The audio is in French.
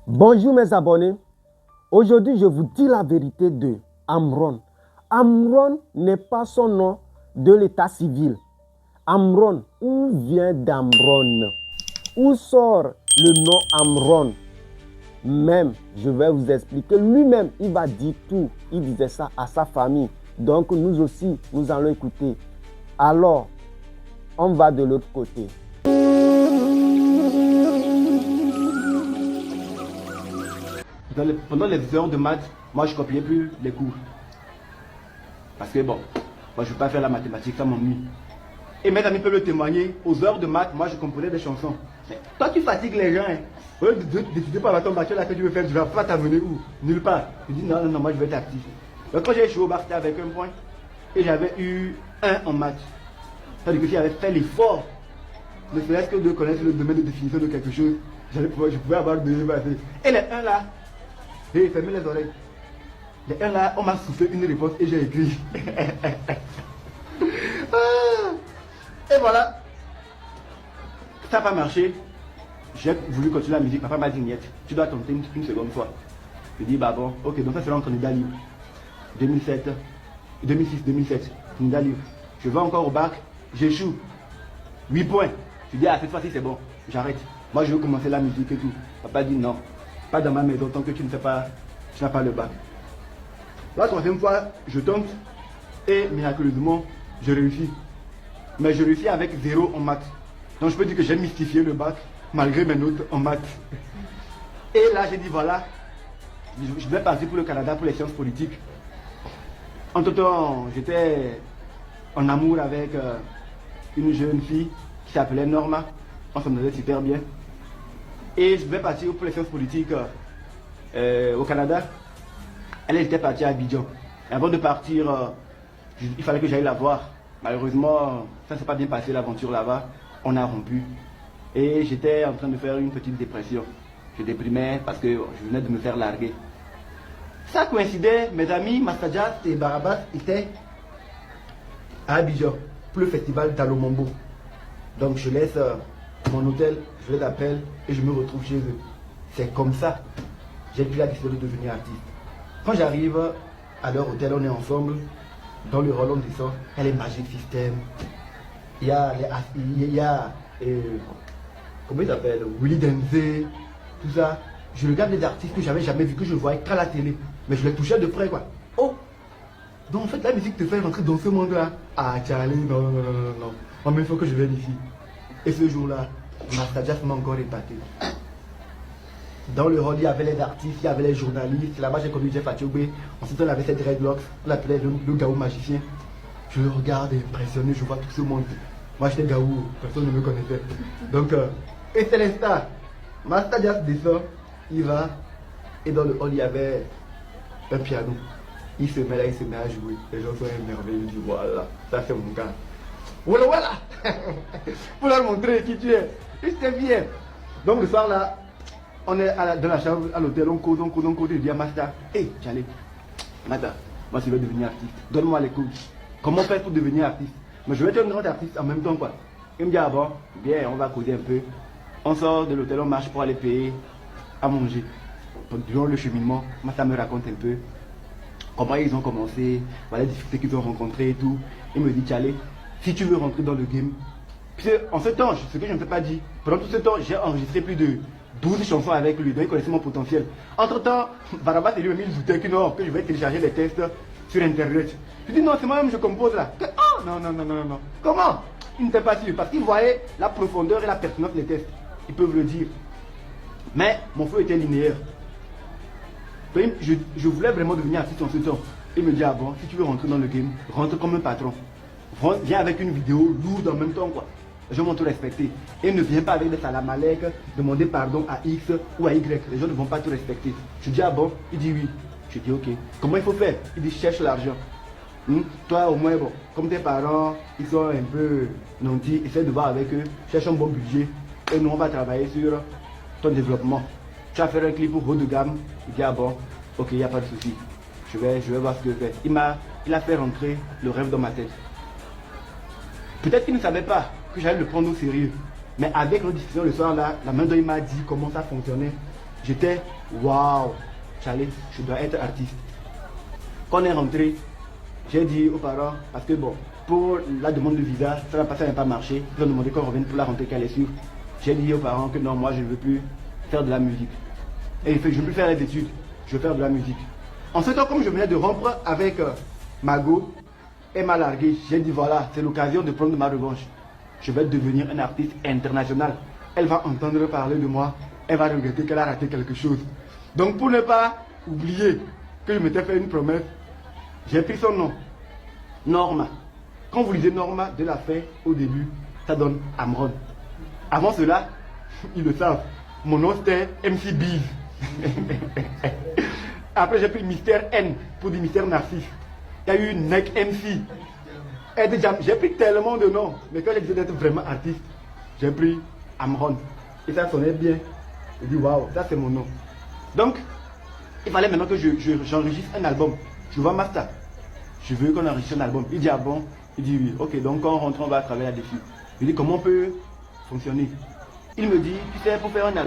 Bonjour mes abonnés. Aujourd'hui, je vous dis la vérité de Amron. Amron n'est pas son nom de l'état civil. Amron, où vient d'Amron? Où sort le nom Amron? Même, je vais vous expliquer. Lui-même, il va dire tout. Il disait ça à sa famille. Donc, nous aussi, nous allons écouter. Alors, on va de l'autre côté. Pendant les heures de maths, moi je copiais plus les cours. Parce que bon, moi je ne veux pas faire la mathématique, ça m'ennuie. Et mes amis peuvent le témoigner, aux heures de maths, moi je comprenais des chansons. Mais toi tu fatigues les gens, hein. Au lieu d'étudier par ton bac, là que tu veux faire, tu vas pas t'amener où? Nulle part. Je dis non, non, non, moi je vais être actif. Donc quand j'ai échoué au bac, c'était avec un point. Et j'avais eu 1 en maths. C'est-à-dire que si j'avais fait l'effort, ne serait-ce que de connaître le domaine de définition de quelque chose, je pouvais avoir 2 passés. Et les 1 là, j'ai fermé les oreilles. Les 1 là, on m'a soufflé une réponse et j'ai écrit. Et voilà. Ça n'a pas marché. J'ai voulu continuer la musique. Papa m'a dit, Niet, tu dois tenter une seconde fois. Je dis, bah bon, ok, donc ça sera un candidat libre. 2007, 2006, 2007, candidat libre. Je vais encore au bac, j'échoue. 8 points. Je dis, ah, cette fois-ci c'est bon, j'arrête. Moi je veux commencer la musique et tout. Papa dit, non, pas dans ma maison tant que tu ne fais pas, tu n'as pas le bac. La troisième fois, je tente et miraculeusement, je réussis. Mais je réussis avec 0 en maths. Donc je peux dire que j'ai mystifié le bac malgré mes notes en maths. Et là j'ai dit voilà, je vais partir pour le Canada pour les sciences politiques. Entre-temps, j'étais en amour avec une jeune fille qui s'appelait Norma. On s'entendait super bien. Et je vais partir pour les sciences politiques au Canada. Elle était partie à Abidjan. Et avant de partir, il fallait que j'aille la voir. Malheureusement, ça ne s'est pas bien passé l'aventure là-bas. On a rompu. Et j'étais en train de faire une petite dépression. Je déprimais parce que je venais de me faire larguer. Ça coïncidait, mes amis Mastaja et Barabas étaient à Abidjan pour le festival d'Alomombo. Donc je laisse mon hôtel, je les appelle et je me retrouve chez eux. C'est comme ça j'ai pris la décision de devenir artiste. Quand j'arrive à leur hôtel, on est ensemble. Dans le rôle, on descend. Il y a les Magic System. Il y a comment il s'appelle, Willy Denzé, tout ça. Je regarde les artistes que j'avais jamais vu, que je voyais qu'à la télé. Mais je les touchais de près, quoi. Oh! Donc en fait, la musique te fait rentrer dans ce monde-là. Ah, Charlie, non, non, non, non, non. Oh, mais il faut que je vienne ici. Et ce jour-là, Mastajas m'a encore épaté. Dans le rôle, il y avait les artistes, il y avait les journalistes. Là-bas, j'ai connu Jeff Atioube. Ensuite, on avait cette dreadlocks. On l'appelait le Gaou magicien. Je le regarde impressionné, je vois tout ce monde. Moi, j'étais Gaou, personne ne me connaissait. Donc, et c'est les stars. Mastajas descend, il va. Et dans le hall, il y avait un piano. Il se met là, il se met à jouer. Les gens sont émerveillés. Ils disent, voilà, ça c'est mon gars. Voilà, voilà. Pour leur montrer qui tu es. Et c'était bien. Donc, le soir là, on est dans la chambre, à l'hôtel, on cause, il dit à Master, hey, Charlie, Master, moi je veux devenir artiste, donne-moi les cours. Comment faire pour devenir artiste? Mais je vais être un grand artiste en même temps, quoi. Il me dit, ah bon, bien, on va causer un peu. On sort de l'hôtel, on marche pour aller payer à manger. Durant le cheminement, Master me raconte un peu comment ils ont commencé, voilà, les difficultés qu'ils ont rencontrées et tout. Il me dit, Charlie, si tu veux rentrer dans le game, puis en ce temps, ce que je ne t'ai pas dit, pendant tout ce temps, j'ai enregistré plus de 12 chansons avec lui, donc il connaissait mon potentiel. Entre temps, Barabas et lui-même, il doutait que non, que je vais télécharger les textes sur internet. Je dis non, c'est moi-même je compose là. Oh non, non, non, non, non. Comment? Il n'était pas sûr, parce qu'il voyait la profondeur et la pertinence des textes. Ils peuvent le dire. Mais mon feu était linéaire. Donc, je voulais vraiment devenir artiste en ce temps. Il me dit, ah bon, si tu veux rentrer dans le game, rentre comme un patron. Viens avec une vidéo lourde en même temps, quoi. Les gens vont te respecter. Et ne viens pas avec des salamalek, demander pardon à X ou à Y. Les gens ne vont pas te respecter. Je dis, ah bon? Il dit oui. Je dis, ok. Comment il faut faire? Il dit, cherche l'argent. Toi, au moins, bon, comme tes parents, ils sont un peu nantis, essaie de voir avec eux, cherche un bon budget. Et nous, on va travailler sur ton développement. Tu vas faire un clip haut de gamme. Il dit, ah bon? Ok, il n'y a pas de souci. Je vais voir ce que je fais. Il a fait rentrer le rêve dans ma tête. Peut-être qu'il ne savait pas que j'allais le prendre au sérieux. Mais avec nos discussions le soir là, la main d'œil m'a dit comment ça fonctionnait. J'étais, waouh, Charlie, je dois être artiste. Quand on est rentré, j'ai dit aux parents, parce que bon, pour la demande de visa, ça n'a pas marché. Ils ont demandé qu'on revienne pour la rentrée qu'elle est sûre. J'ai dit aux parents que non, moi je ne veux plus faire de la musique. Et il fait, je ne veux plus faire les études, je veux faire de la musique. En ce temps, comme je venais de rompre avec Mago, elle m'a largué. J'ai dit voilà, c'est l'occasion de prendre ma revanche. Je vais devenir un artiste international. Elle va entendre parler de moi, elle va regretter qu'elle a raté quelque chose. Donc pour ne pas oublier que je m'étais fait une promesse, j'ai pris son nom, Norma. Quand vous lisez Norma de la fin au début, ça donne Amron. Avant cela, ils le savent, mon nom c'était MC Biz. Après j'ai pris Mystère N pour dire Mystère Narcisse. Il y a eu Neck MC. J'ai pris tellement de noms, mais quand j'ai décidé d'être vraiment artiste, j'ai pris Amron. Et ça sonnait bien. J'ai dit waouh, ça c'est mon nom. Donc, il fallait maintenant que j'enregistre un album. Je vois Master. Je veux qu'on enregistre un album. Il dit ah bon? Il dit oui. Ok, donc quand on rentre, on va travailler là-dessus. Je dis comment on peut fonctionner. Il me dit, tu sais, pour faire un album.